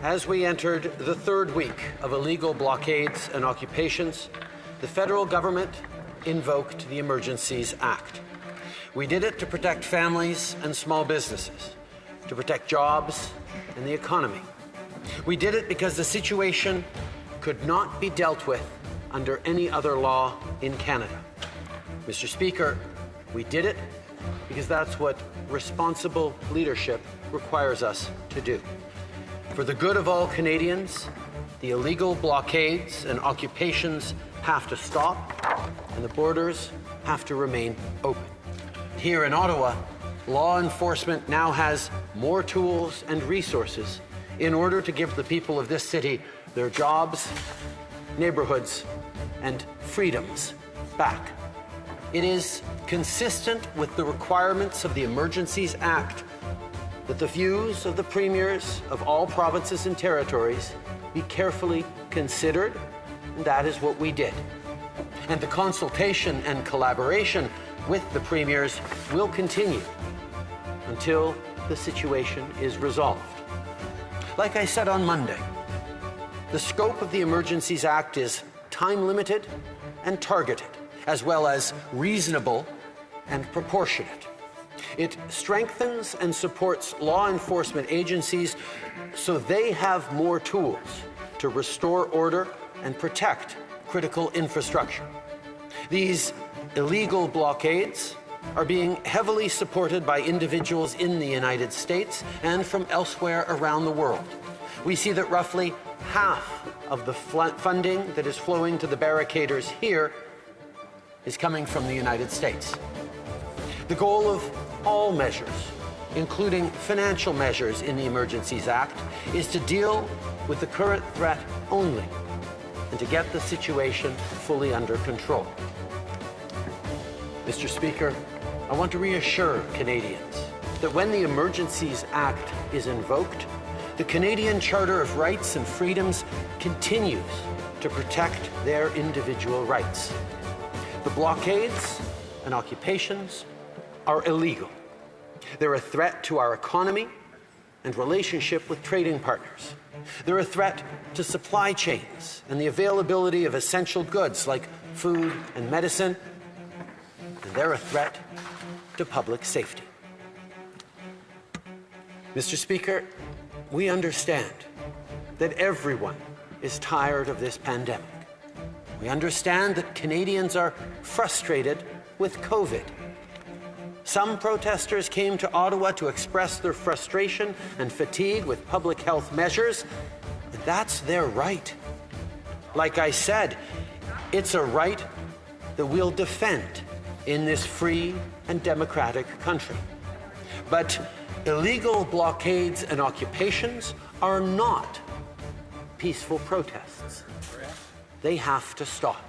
As we entered the third week of illegal blockades and occupations, the federal government invoked the Emergencies Act. We did it to protect families and small businesses, to protect jobs and the economy. We did it because the situation could not be dealt with under any other law in Canada. Mr. Speaker, we did it because that's what responsible leadership requires us to do. For the good of all Canadians, the illegal blockades and occupations have to stop, and the borders have to remain open. Here in Ottawa, law enforcement now has more tools and resources in order to give the people of this city their jobs, neighborhoods, and freedoms back. It is consistent with the requirements of the Emergencies Act that the views of the premiers of all provinces and territories be carefully considered, and that is what we did. And the consultation and collaboration with the premiers will continue until the situation is resolved. Like I said on Monday, the scope of the Emergencies Act is time-limited and targeted, as well as reasonable and proportionate. It strengthens and supports law enforcement agencies so they have more tools to restore order and protect critical infrastructure. These illegal blockades are being heavily supported by individuals in the United States and from elsewhere around the world. We see that roughly half of the funding that is flowing to the barricaders here is coming from the United States. The goal of all measures, including financial measures in the Emergencies Act, is to deal with the current threat only and to get the situation fully under control. Mr. Speaker, I want to reassure Canadians that when the Emergencies Act is invoked, the Canadian Charter of Rights and Freedoms continues to protect their individual rights. The blockades and occupations are illegal. They're a threat to our economy and relationship with trading partners. They're a threat to supply chains and the availability of essential goods like food and medicine. And they're a threat to public safety. Mr. Speaker, we understand that everyone is tired of this pandemic. We understand that Canadians are frustrated with COVID. Some protesters came to Ottawa to express their frustration and fatigue with public health measures, and that's their right. Like I said, it's a right that we'll defend in this free and democratic country. But illegal blockades and occupations are not peaceful protests. They have to stop.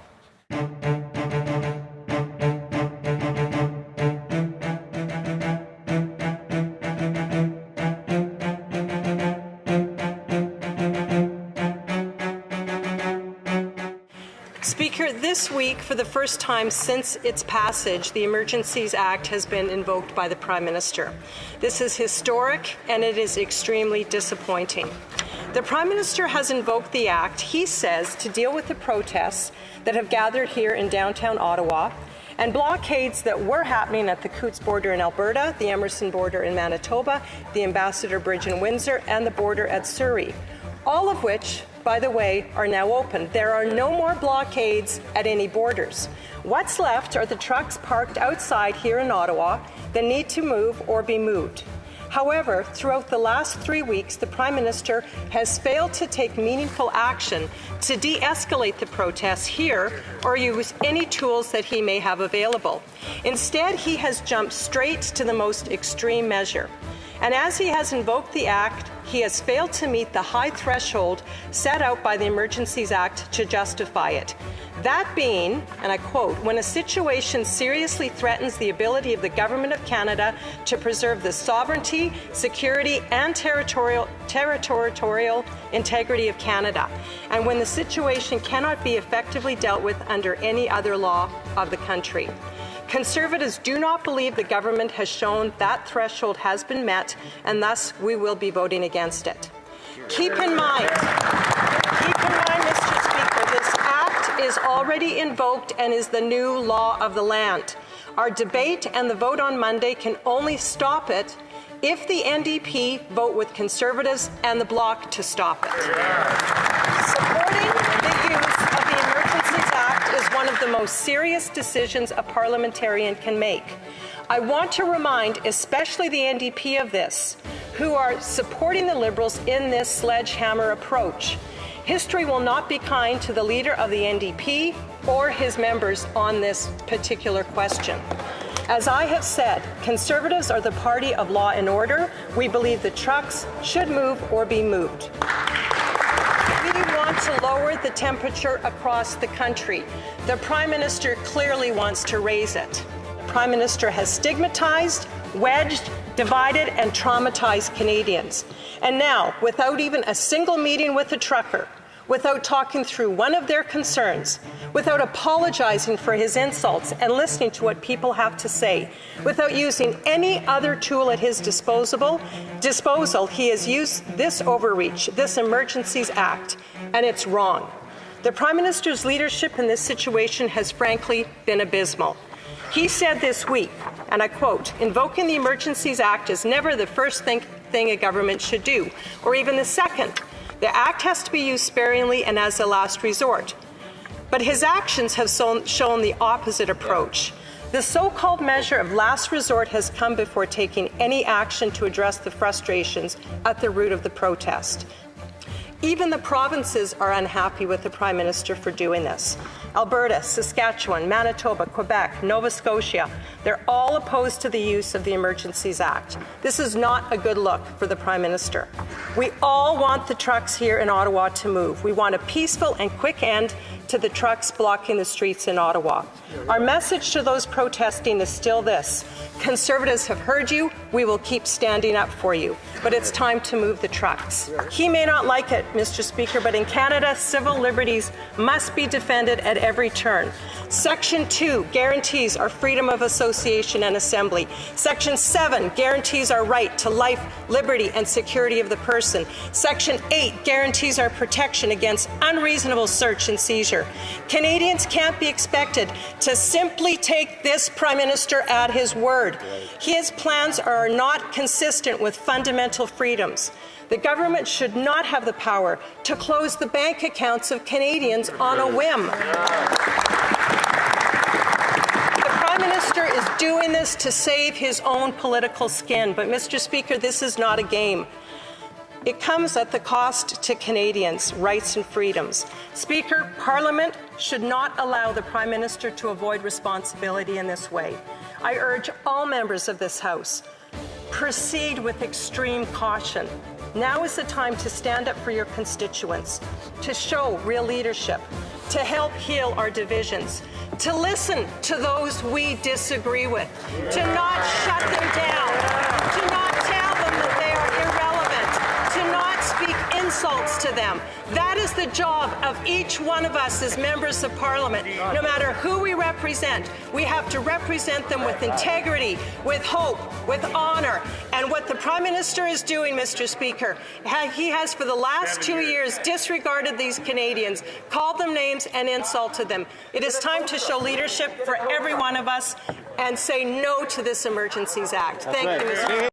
Speaker, this week, for the first time since its passage, the Emergencies Act has been invoked by the Prime Minister. This is historic, and it is extremely disappointing. The Prime Minister has invoked the Act, he says, to deal with the protests that have gathered here in downtown Ottawa and blockades that were happening at the Coutts border in Alberta, the Emerson border in Manitoba, the Ambassador Bridge in Windsor, and the border at Surrey, all of which, by the way, are now open. There are no more blockades at any borders. What's left are the trucks parked outside here in Ottawa that need to move or be moved. However, throughout the last 3 weeks, the Prime Minister has failed to take meaningful action to de-escalate the protests here or use any tools that he may have available. Instead, he has jumped straight to the most extreme measure. And as he has invoked the Act, he has failed to meet the high threshold set out by the Emergencies Act to justify it. That being, and I quote, when a situation seriously threatens the ability of the Government of Canada to preserve the sovereignty, security, and territorial integrity of Canada, and when the situation cannot be effectively dealt with under any other law of the country. Conservatives do not believe the government has shown that threshold has been met, and thus we will be voting against it. Keep in mind, Mr. Speaker, this act is already invoked and is the new law of the land. Our debate and the vote on Monday can only stop it if the NDP vote with Conservatives and the Bloc to stop it. Supporting the use of the Emergencies Act is one of the most serious decisions a parliamentarian can make. I want to remind especially the NDP of this, who are supporting the Liberals in this sledgehammer approach. History will not be kind to the leader of the NDP or his members on this particular question. As I have said, Conservatives are the party of law and order. We believe the trucks should move or be moved. We want to lower the temperature across the country. The Prime Minister clearly wants to raise it. The Prime Minister has stigmatized, wedged, divided and traumatized Canadians. And now, without even a single meeting with a trucker, without talking through one of their concerns, without apologizing for his insults and listening to what people have to say, without using any other tool at his disposal, he has used this overreach, this Emergencies Act, and it's wrong. The Prime Minister's leadership in this situation has frankly been abysmal. He said this week, and I quote, "Invoking the Emergencies Act is never the first thing a government should do, or even the second. The Act has to be used sparingly and as a last resort." But his actions have shown the opposite approach. The so-called measure of last resort has come before taking any action to address the frustrations at the root of the protest. Even the provinces are unhappy with the Prime Minister for doing this. Alberta, Saskatchewan, Manitoba, Quebec, Nova Scotia, they're all opposed to the use of the Emergencies Act. This is not a good look for the Prime Minister. We all want the trucks here in Ottawa to move. We want a peaceful and quick end to the trucks blocking the streets in Ottawa. Our message to those protesting is still this: Conservatives have heard you. We will keep standing up for you. But it's time to move the trucks. He may not like it, Mr. Speaker, but in Canada, civil liberties must be defended at every turn. Section 2 guarantees our freedom of association and assembly. Section 7 guarantees our right to life, liberty, and security of the person. Section 8 guarantees our protection against unreasonable search and seizure. Canadians can't be expected to simply take this Prime Minister at his word. His plans are not consistent with fundamental freedoms. The government should not have the power to close the bank accounts of Canadians on a whim. The Prime Minister is doing this to save his own political skin. But, Mr. Speaker, this is not a game. It comes at the cost to Canadians' rights and freedoms. Speaker, Parliament should not allow the Prime Minister to avoid responsibility in this way. I urge all members of this House, proceed with extreme caution. Now is the time to stand up for your constituents, to show real leadership, to help heal our divisions, to listen to those we disagree with, to not shut them down, to not tell them that they are irrelevant, to not speak insults to them. That is the job of each one of us as members of Parliament. No matter who we represent, we have to represent them with integrity, with hope, with honour. And what the Prime Minister is doing, Mr. Speaker, he has for the last 2 years disregarded these Canadians, called them names and insulted them. It is time to show leadership for every one of us and say no to this Emergencies Act. Thank you, Mr. Speaker.